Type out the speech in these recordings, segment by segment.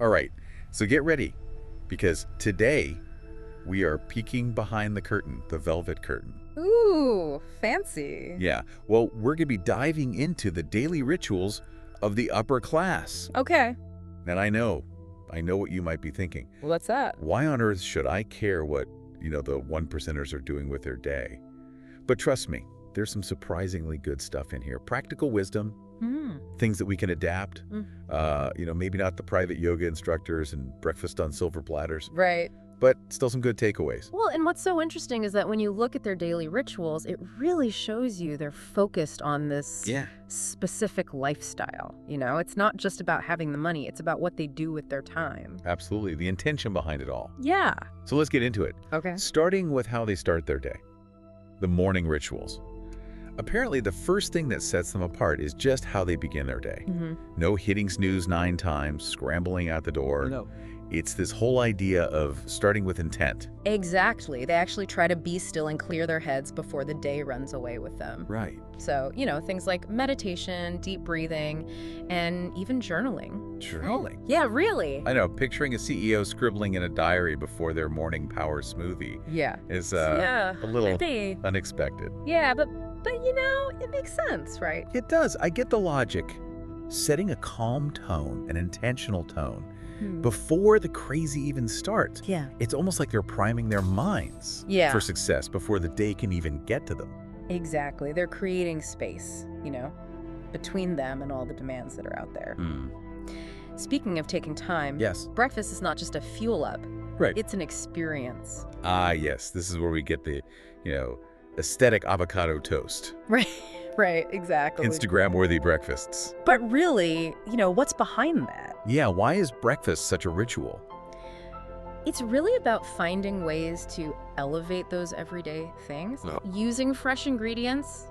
All right, so get ready, because today we are peeking behind the curtain, the velvet curtain. Ooh, fancy. Yeah, well, we're going to be diving into the daily rituals of the upper class. Okay, And I know what you might be thinking. what's that? Why on earth should I care what, the one percenters are doing with their day? But trust me, there's some surprisingly good stuff in here. Practical wisdom, things that we can adapt. Maybe not the private yoga instructors and breakfast on silver platters, Right. but still some good takeaways. Well, and what's so interesting is that when you look at their daily rituals, it really shows you they're focused on this specific lifestyle. It's not just about having the money, it's about what they do with their time. Absolutely, the intention behind it all. Yeah. So let's get into it. Okay. Starting with how they start their day. The morning rituals. Apparently, the first thing that sets them apart is just how they begin their day. No hitting snooze 9 times, scrambling out the door. No. It's this whole idea of starting with intent. Exactly. They actually try to be still and clear their heads before the day runs away with them. Right. So, things like meditation, deep breathing, and even journaling. Journaling. Yeah, really. I know, picturing a CEO scribbling in a diary before their morning power smoothie Yeah. is Yeah. a little They, unexpected. yeah, but it makes sense, right? It does. I get the logic. Setting a calm tone, an intentional tone, before the crazy even starts. Yeah. It's almost like they're priming their minds Yeah. for success before the day can even get to them. Exactly. They're creating space, between them and all the demands that are out there. Speaking of taking time, Yes. breakfast is not just a fuel up. Right. It's an experience. Ah, yes. This is where we get the, aesthetic avocado toast. Right. Right, exactly. Instagram-worthy breakfasts. But really, what's behind that? Yeah, why is breakfast such a ritual? It's really about finding ways to elevate those everyday things. Oh. Using fresh ingredients,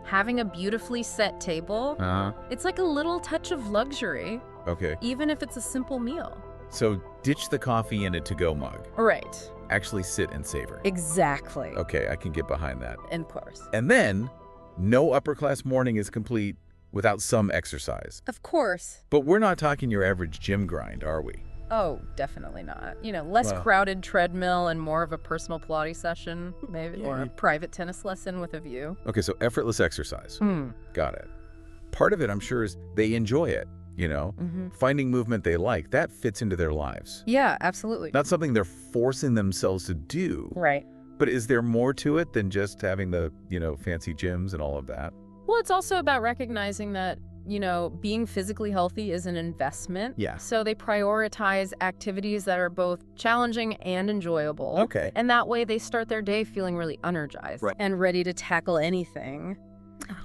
having a beautifully set table. Uh-huh. It's like a little touch of luxury, Okay. even if it's a simple meal. So ditch the coffee in a to-go mug. Right. Actually sit and savor. Exactly. Okay, I can get behind that. Of course. And then, no upper-class morning is complete without some exercise. Of course. But we're not talking your average gym grind, are we? Oh, definitely not. Less Well- crowded treadmill and more of a personal Pilates session, maybe, or a private tennis lesson with a view. Okay, so effortless exercise. Got it. Part of it, I'm sure, is they enjoy it, Finding movement they like, that fits into their lives. Yeah, absolutely. Not something they're forcing themselves to do. Right. But is there more to it than just having the, fancy gyms and all of that? Well, it's also about recognizing that, being physically healthy is an investment. Yeah. So they prioritize activities that are both challenging and enjoyable. Okay. And that way they start their day feeling really energized Right. and ready to tackle anything.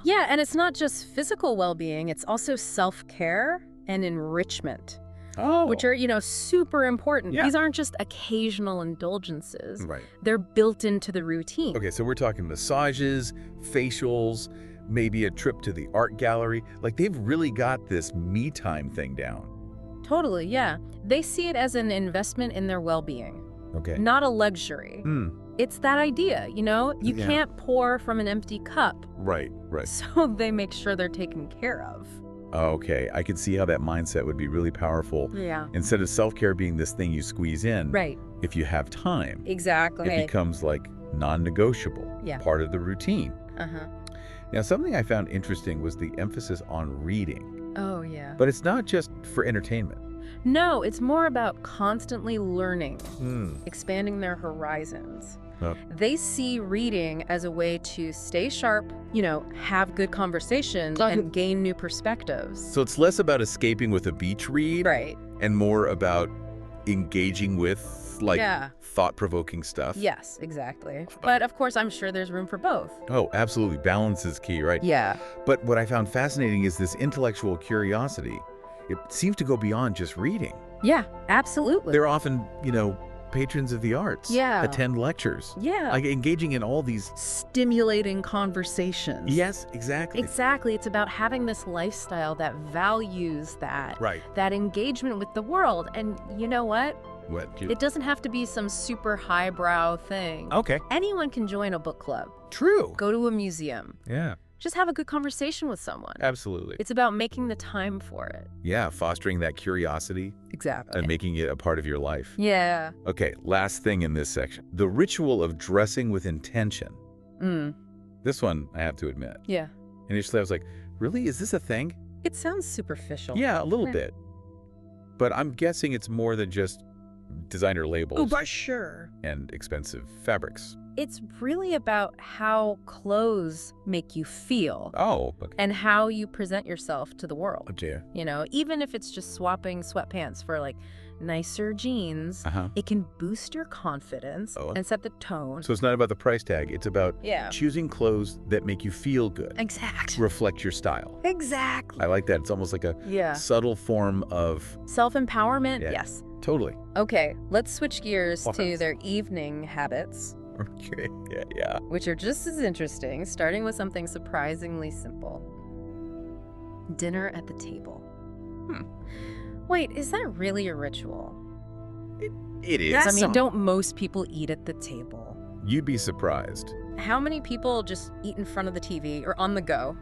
Yeah, and it's not just physical well-being, it's also self-care and enrichment, Oh. which are, super important. Yeah. These aren't just occasional indulgences. Right. They're built into the routine. Okay, so we're talking massages, facials, maybe a trip to the art gallery. Like, they've really got this me time thing down. Totally, yeah. They see it as an investment in their well-being, Okay. not a luxury. It's that idea, you Yeah. can't pour from an empty cup, Right. so they make sure they're taken care of. Okay, I can see how that mindset would be really powerful. Yeah. Instead of self-care being this thing you squeeze in, Right. if you have time, Exactly. it becomes like non-negotiable, Yeah. part of the routine. Uh-huh. Now, something I found interesting was the emphasis on reading. Oh, yeah. But it's not just for entertainment. No, it's more about constantly learning, Hmm. expanding their horizons. Oh. They see reading as a way to stay sharp, have good conversations, and gain new perspectives. So it's less about escaping with a beach read Right. and more about engaging with, Yeah. thought-provoking stuff. Yes, exactly. But of course, I'm sure there's room for both. Oh, absolutely. Balance is key, right? Yeah. But what I found fascinating is this intellectual curiosity. It seems to go beyond just reading. Yeah, absolutely. They're often, patrons of the arts. Yeah. Attend lectures. Yeah. Like engaging in all these. Stimulating conversations. Yes, exactly. Exactly. It's about having this lifestyle that values that. Right. That engagement with the world. And you know what? What? It doesn't have to be some super highbrow thing. Okay. Anyone can join a book club, True. go to a museum, Yeah. just have a good conversation with someone. Absolutely. It's about making the time for it. Yeah, fostering that curiosity Exactly. and making it a part of your life. Yeah. Okay, last thing in this section. The ritual of dressing with intention. This one, I have to admit. Yeah. Initially, I was like, really? Is this a thing? It sounds superficial. Yeah, a little bit. But I'm guessing it's more than just designer labels Oh, but sure. and expensive fabrics. It's really about how clothes make you feel Oh, okay. and how you present yourself to the world. Oh, dear. You know, even if it's just swapping sweatpants for like nicer jeans, Uh-huh. it can boost your confidence Oh. and set the tone. So it's not about the price tag. It's about Yeah. choosing clothes that make you feel good, Exactly. reflect your style. Exactly. I like that. It's almost like a Yeah. subtle form of... Self-empowerment? Yeah. Yes. Totally. Okay, let's switch gears to Yes. their evening habits, Okay. Yeah. which are just as interesting, starting with something surprisingly simple. Dinner at the table. Wait, is that really a ritual? It is. That's I mean, some- don't most people eat at the table? You'd be surprised. How many people just eat in front of the TV or on the go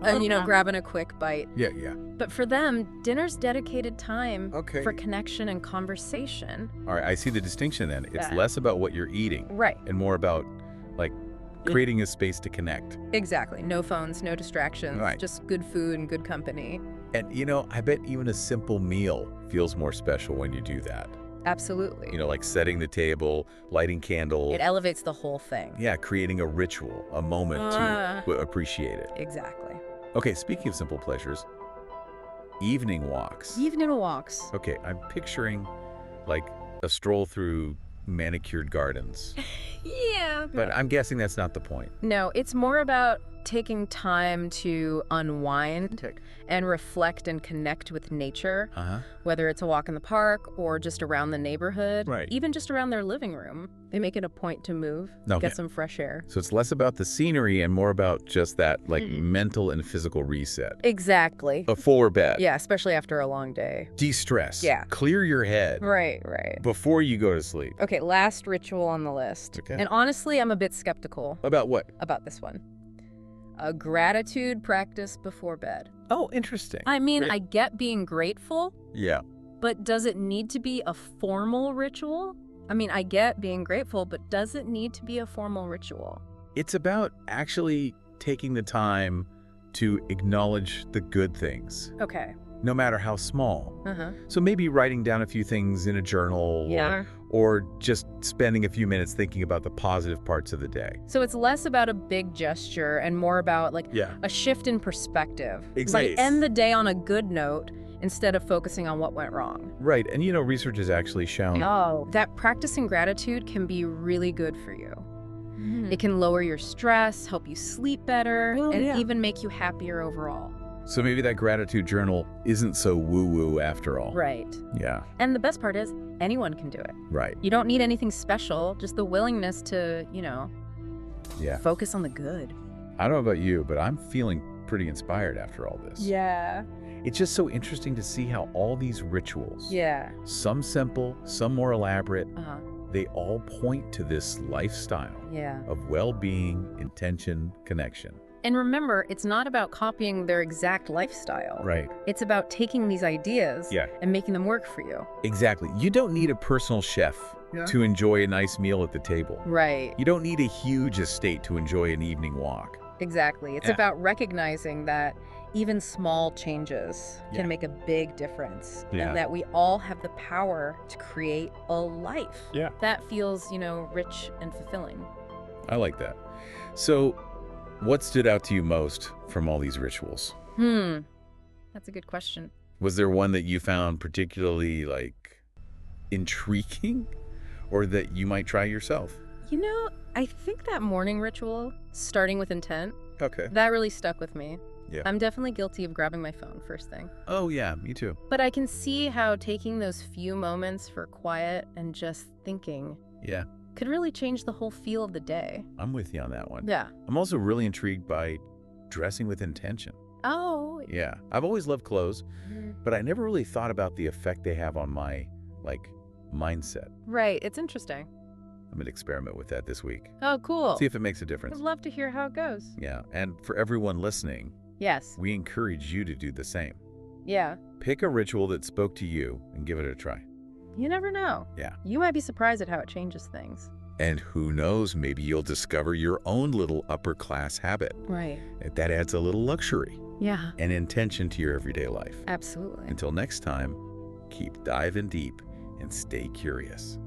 and, Okay. grabbing a quick bite? Yeah. But for them, dinner's dedicated time Okay. for connection and conversation. All right, I see the distinction then. It's Yeah. less about what you're eating Right. and more about, like, creating a space to connect. Exactly. No phones, no distractions, Right. just good food and good company. And, I bet even a simple meal feels more special when you do that. Absolutely. Like setting the table, lighting candles. It elevates the whole thing. Yeah, creating a ritual, a moment to appreciate it. Exactly. Okay, speaking of simple pleasures, evening walks. Evening walks. Okay, I'm picturing like a stroll through manicured gardens, Yeah. but I'm guessing that's not the point. No, it's more about taking time to unwind and reflect and connect with nature, Uh-huh. whether it's a walk in the park or just around the neighborhood, Right. even just around their living room. They make it a point to move, Okay. get some fresh air. So it's less about the scenery and more about just that like mental and physical reset. Exactly. Before bed. Yeah, especially after a long day. De-stress. Yeah. Clear your head Right. before you go to sleep. Okay, last ritual on the list. Okay. And honestly, I'm a bit skeptical About what? about this one. A gratitude practice before bed. Oh, interesting. I mean, I get being grateful, Yeah. but does it need to be a formal ritual? I mean, I get being grateful, but does it need to be a formal ritual? It's about actually taking the time to acknowledge the good things, Okay. no matter how small. Uh-huh. So maybe writing down a few things in a journal or just spending a few minutes thinking about the positive parts of the day. So it's less about a big gesture and more about like Yeah. a shift in perspective. Exactly. Like end the day on a good note instead of focusing on what went wrong. Right. And research has actually shown. Oh, that practicing gratitude can be really good for you. It can lower your stress, help you sleep better, and even make you happier overall. So maybe that gratitude journal isn't so woo-woo after all. Right. Yeah. And the best part is anyone can do it. Right. You don't need anything special, just the willingness to, Yeah. focus on the good. I don't know about you, but I'm feeling pretty inspired after all this. Yeah. It's just so interesting to see how all these rituals, Yeah. some simple, some more elaborate, Uh-huh. they all point to this lifestyle Yeah. of well-being, intention, connection. And remember, it's not about copying their exact lifestyle. Right. It's about taking these ideas Yeah. and making them work for you. Exactly. You don't need a personal chef to enjoy a nice meal at the table. Right. You don't need a huge estate to enjoy an evening walk. Exactly. It's Yeah. about recognizing that even small changes Yeah. can make a big difference. Yeah. And that we all have the power to create a life Yeah. that feels, rich and fulfilling. I like that. So, what stood out to you most from all these rituals? That's a good question. Was there one that you found particularly, intriguing or that you might try yourself? I think that morning ritual, starting with intent, Okay. that really stuck with me. Yeah. I'm definitely guilty of grabbing my phone first thing. Oh, yeah, me too. But I can see how taking those few moments for quiet and just thinking Yeah, could really change the whole feel of the day. I'm with you on that one. Yeah. I'm also really intrigued by dressing with intention. Oh. Yeah, I've always loved clothes, but I never really thought about the effect they have on my, mindset. Right. It's interesting. I'm going to experiment with that this week. Oh, cool. See if it makes a difference. I'd love to hear how it goes. Yeah, and for everyone listening, Yes. we encourage you to do the same. Yeah. Pick a ritual that spoke to you and give it a try. You never know. Yeah. You might be surprised at how it changes things. And who knows, maybe you'll discover your own little upper-class habit. Right. That adds a little luxury Yeah. and intention to your everyday life. Absolutely. Until next time, keep diving deep and stay curious.